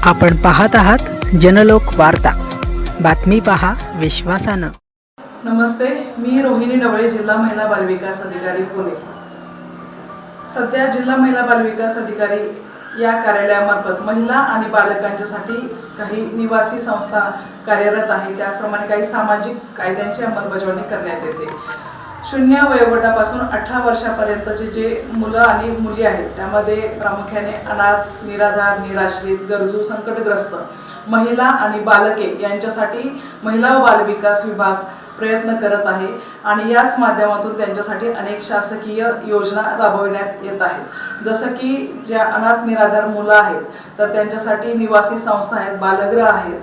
आपण पाहत आहात जनलोक वार्ता, बातमी पहा विश्वासानं। नमस्ते, मी रोहिणी डवळे, जिल्हा महिला बालविकास अधिकारी पुणे। सध्या जिल्हा महिला बालविकास अधिकारी या कार्यालयामार्फत महिला आणि बालकांच्यासाठी काही निवासी संस्था कार्यरत आहे। त्याचप्रमाणे काही सामाजिक कायद्यांची अंमलबजावणी करण्यात येते। शून्य वयोगटापासून 18 वर्षापर्यंतचे जे मुलं आणि मुली आहेत त्यामध्ये प्रामुख्याने अनाथ, निराधार, निराश्रित, गरजू, संकटग्रस्त महिला आणि बालके यांच्यासाठी महिला व बाल विकास विभाग प्रयत्न करत आहे आणि याच माध्यमातून त्यांच्यासाठी अनेक शासकीय योजना राबविण्यात येत आहेत। जसं की ज्या अनाथ निराधार मुलं आहेत तर त्यांच्यासाठी निवासी संस्था आहेत, बालगृह आहेत,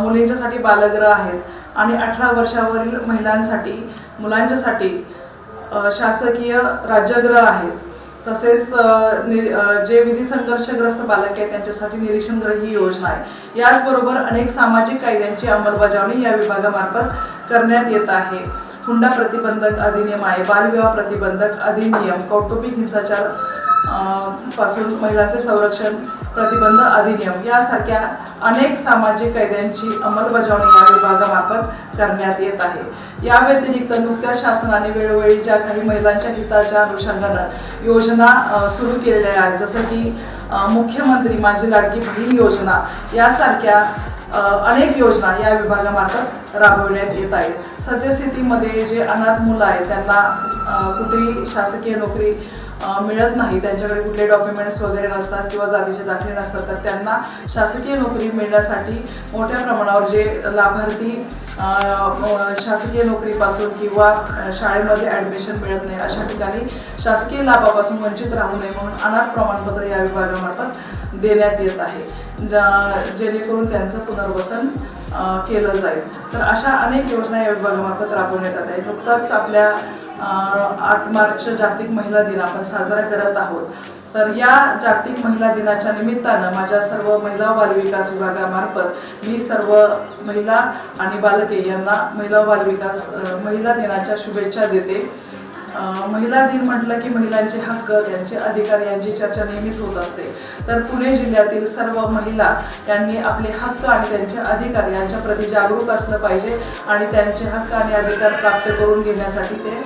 मुलींच्यासाठी बालगृह आहेत आणि 18 वर्षावरील महिलांसाठी, मुलांच्यासाठी शासकीय राज्यगृह आहेत। तसेच जे विधी संघर्षग्रस्त बालक आहेत त्यांच्यासाठी निरीक्षणगृह ही योजना आहे। याचबरोबर अनेक सामाजिक कायद्यांची अंमलबजावणी या विभागामार्फत करण्यात येत आहे। हुंडा प्रतिबंधक अधिनियम आहे, बालविवाह प्रतिबंधक अधिनियम, कौटुंबिक हिंसाचार पासून महिलांचे संरक्षण प्रतिबंध अधिनियम यासारख्या अनेक सामाजिक कायद्यांची अंमलबजावणी या विभागामार्फत करण्यात येत आहे। या व्यतिरिक्त नुकत्याच शासनाने वेळोवेळी ज्या काही महिलांच्या हिताच्या अनुषंगाने योजना सुरू केलेल्या आहेत, जसं की मुख्यमंत्री माझी लाडकी बहीण योजना यासारख्या अनेक योजना या विभागामार्फत राबविण्यात येत आहेत। सद्यस्थितीमध्ये जे अनाथ मुलं आहेत त्यांना कुठेही शासकीय नोकरी मिळत नाही, त्यांच्याकडे कुठले डॉक्युमेंट्स वगैरे नसतात किंवा जातीचे दाखले नसतात, तर त्यांना शासकीय नोकरी मिळण्यासाठी मोठ्या प्रमाणावर जे लाभार्थी शासकीय नोकरीपासून किंवा शाळेमध्ये ॲडमिशन मिळत नाही अशा ठिकाणी शासकीय लाभापासून वंचित राहू नये म्हणून अनाथ प्रमाणपत्र या विभागामार्फत देण्यात येत आहे, जेणेकरून त्यांचं पुनर्वसन केलं जाईल। तर अशा अनेक योजना या विभागामार्फत राबवण्यात येत आहे। नुकताच आपल्या 8 मार्च जागतिक महिला दिन आपण साजरा करत आहोत। तर या जागतिक महिला दिनाच्या निमित्तानं माझ्या सर्व महिला व बालविकास विभागामार्फत मी सर्व महिला आणि बालके यांना महिला दिनाच्या शुभेच्छा देते। महिला दिन म्हटलं की महिलांचे हक्क, त्यांचे अधिकार यांची चर्चा नेहमीच होत असते। तर पुणे जिल्ह्यातील सर्व महिला यांनी आपले हक्क आणि त्यांचे अधिकार यांच्या प्रति जागरूक असलं पाहिजे आणि त्यांचे हक्क आणि अधिकार प्राप्त करून घेण्यासाठी ते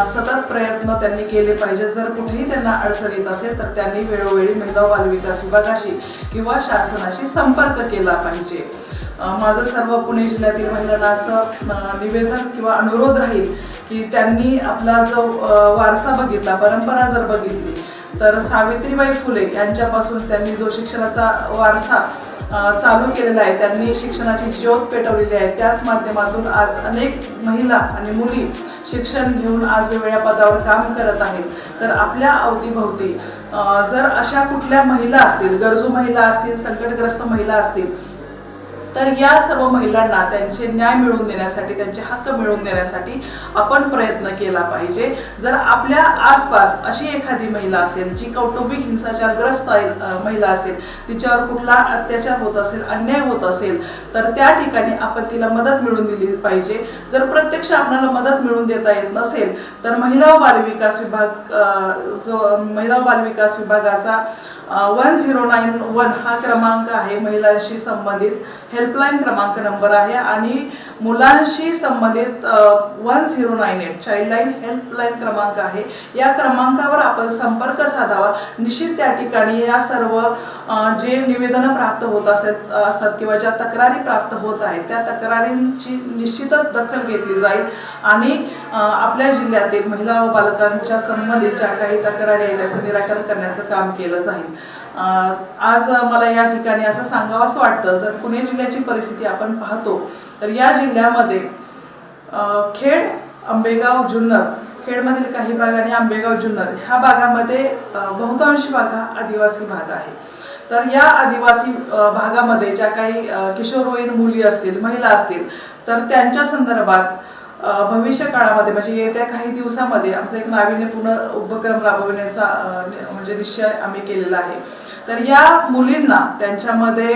सतत प्रयत्न त्यांनी केले पाहिजे। जर कुठेही त्यांना अडचण येत असेल तर त्यांनी वेळोवेळी महिला व बालविकास विभागाशी किंवा शासनाशी संपर्क केला पाहिजे। माझं सर्व पुणे जिल्ह्यातील महिलांना असं निवेदन किंवा अनुरोध राहील की त्यांनी आपला जो वारसा बघितला, परंपरा जर बघितली तर सावित्रीबाई फुले यांच्यापासून त्यांनी जो शिक्षणाचा वारसा चालू केलेला आहे, त्यांनी शिक्षणाची ज्योत पेटवलेली आहे। त्याच माध्यमातून आज अनेक महिला आणि मुली शिक्षण घेऊन आज वेगवेगळ्या पदावर काम करत आहेत। तर आपल्या अवतीभोवती जर अशा कुठल्या महिला असतील, गरजू महिला असतील, संकटग्रस्त महिला असतील, तर या सर्व महिलांना त्यांचे न्याय मिळवून देण्यासाठी, त्यांचे हक्क मिळवून देण्यासाठी आपण प्रयत्न केला पाहिजे। जर आपल्या आसपास अशी एखादी महिला असेल जी कौटुंबिक हिंसाचारग्रस्त महिला असेल, तिच्यावर कुठला अत्याचार होत असेल, अन्याय होत असेल, तर त्या ठिकाणी आपण तिला मदत मिळवून दिली पाहिजे। जर प्रत्यक्ष आपल्याला मदत मिळवून देता येत नसेल तर महिला व बालविकास विभागाचा 1091 हा क्रमांक आहे, महिलांशी संबंधित हेल्पलाईन क्रमांक नंबर आहे आणि मुलांशी संबंधित 1098 चाइल्डलाईन हेल्पलाईन क्रमांक आहे। या क्रमांकावर आपण संपर्क साधावा। निश्चित त्या ठिकाणी या सर्व जे निवेदनं प्राप्त होत असतात किंवा ज्या तक्रारी प्राप्त होत आहेत त्या तक्रारींची निश्चितच दखल घेतली जाईल आणि आपल्या जिल्ह्यातील महिला व बालकांच्या संबंधित ज्या काही तक्रारी आहेत त्याचं निराकरण करण्याचं काम केलं जाईल। आज मला या ठिकाणी असं सांगावंसं वाटतं, जर पुणे जिल्ह्याची परिस्थिती आपण पाहतो तर या जिल्ह्यामध्ये खेड, आंबेगाव, जुन्नर, खेडमधील काही भाग आणि आंबेगाव, जुन्नर ह्या भागामध्ये बहुतांशी भाग हा आदिवासी भाग आहे। तर या आदिवासी भागामध्ये ज्या काही किशोरवयीन मुली असतील, महिला असतील, तर त्यांच्या संदर्भात भविष्य काळामध्ये म्हणजे येत्या काही दिवसामध्ये आमचा एक नाविन्यपूर्ण उपक्रम राबविण्याचा म्हणजे निश्चय आम्ही केलेला आहे। तर या मुलींना त्यांच्यामध्ये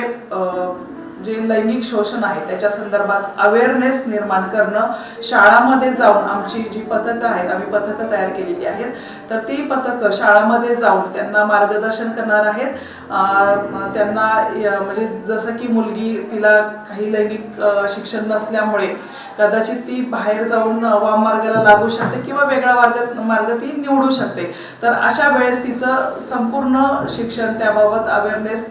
जे लैंगिक शोषण आहे त्याच्या संदर्भात अवेअरनेस निर्माण करणं, शाळामध्ये जाऊन आमची जी पथकं आहेत, आम्ही पथकं तयार केलेली आहेत, तर ती पथकं शाळामध्ये जाऊन त्यांना मार्गदर्शन करणार आहेत. त्यांना म्हणजे जसं की मुलगी तिला काही लैंगिक शिक्षण नसल्यामुळे कदाचित ती बाहेर जाऊन वाममार्गाला लागू शकते किंवा वेगळा मार्ग ती निवडू शकते. तर अशा वेळेस तिचं संपूर्ण शिक्षण त्याबाबत अवेअरनेस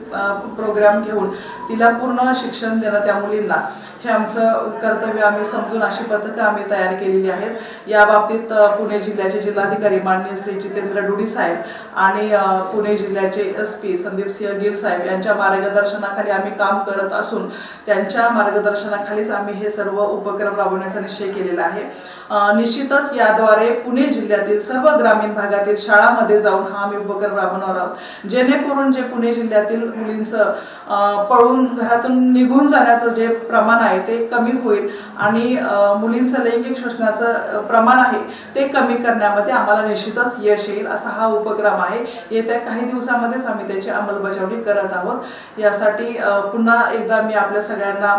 प्रोग्राम घेऊन तिला पूर्ण शिक्षण देणं त्या मुलींना हे आमचं कर्तव्य आम्ही समजून अशी पथकं आम्ही तयार केलेली आहेत. या बाबतीत पुणे जिल्ह्याचे जिल्हाधिकारी माननीय श्री जितेंद्र डुडी साहेब आणि पुणे जिल्ह्याचे SP संदीप सिंह गिल साहेब यांच्या मार्गदर्शनाखाली आम्ही काम करत असून त्यांच्या मार्गदर्शनाखालीच आम्ही हे सर्व उपक्रम राबवण्याचा निश्चय केलेला आहे. निश्चितच याद्वारे पुणे जिल्ह्यातील सर्व ग्रामीण भागातील शाळांमध्ये जाऊन हा आम्ही उपक्रम राबवणार आहोत, जेणेकरून जे पुणे जिल्ह्यातील मुलींचं पळून घरातून निघून जाण्याचं जे प्रमाण आहे ते कमी होईल आणि मुलींचं लैंगिक शोषणाचं प्रमाण आहे ते कमी करण्यामध्ये आम्हाला निश्चितच यश येईल असा हा उपक्रम आहे. येत्या काही दिवसामध्येच आम्ही त्याची अंमलबजावणी करत आहोत. यासाठी पुन्हा एकदा मी आपल्या सगळ्यांना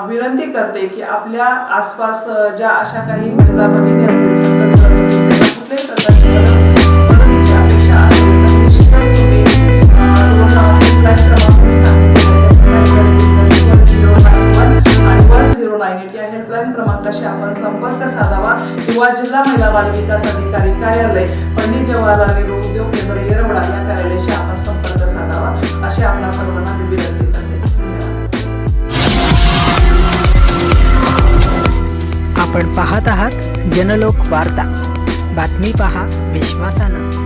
विनंती करते की आपल्या आसपास ज्या अशा काही महिला भगिनी असतील, संकटग्रस्त असतील, त्यांना कुठल्याही प्रकारची मदतीची अपेक्षा असेल तर निश्चितच तुम्ही 2 हेल्पलाईन क्रमांक मी सांगितले 1091 आणि 1098 या हेल्पलाईन क्रमांकाशी आपण संपर्क साधावा किंवा जिल्हा महिला बाल विकास अधिकारी कार्यालय पंडित जवाहरलाल नेहरू उद्योग केंद्र येरवडा या कार्यालयाशी आपण संपर्क साधावा अशी आपल्या सर्वांना मी विनंती करते. आपण पाहत आहात जनलोक वार्ता. बातमी पहा विश्वासानं.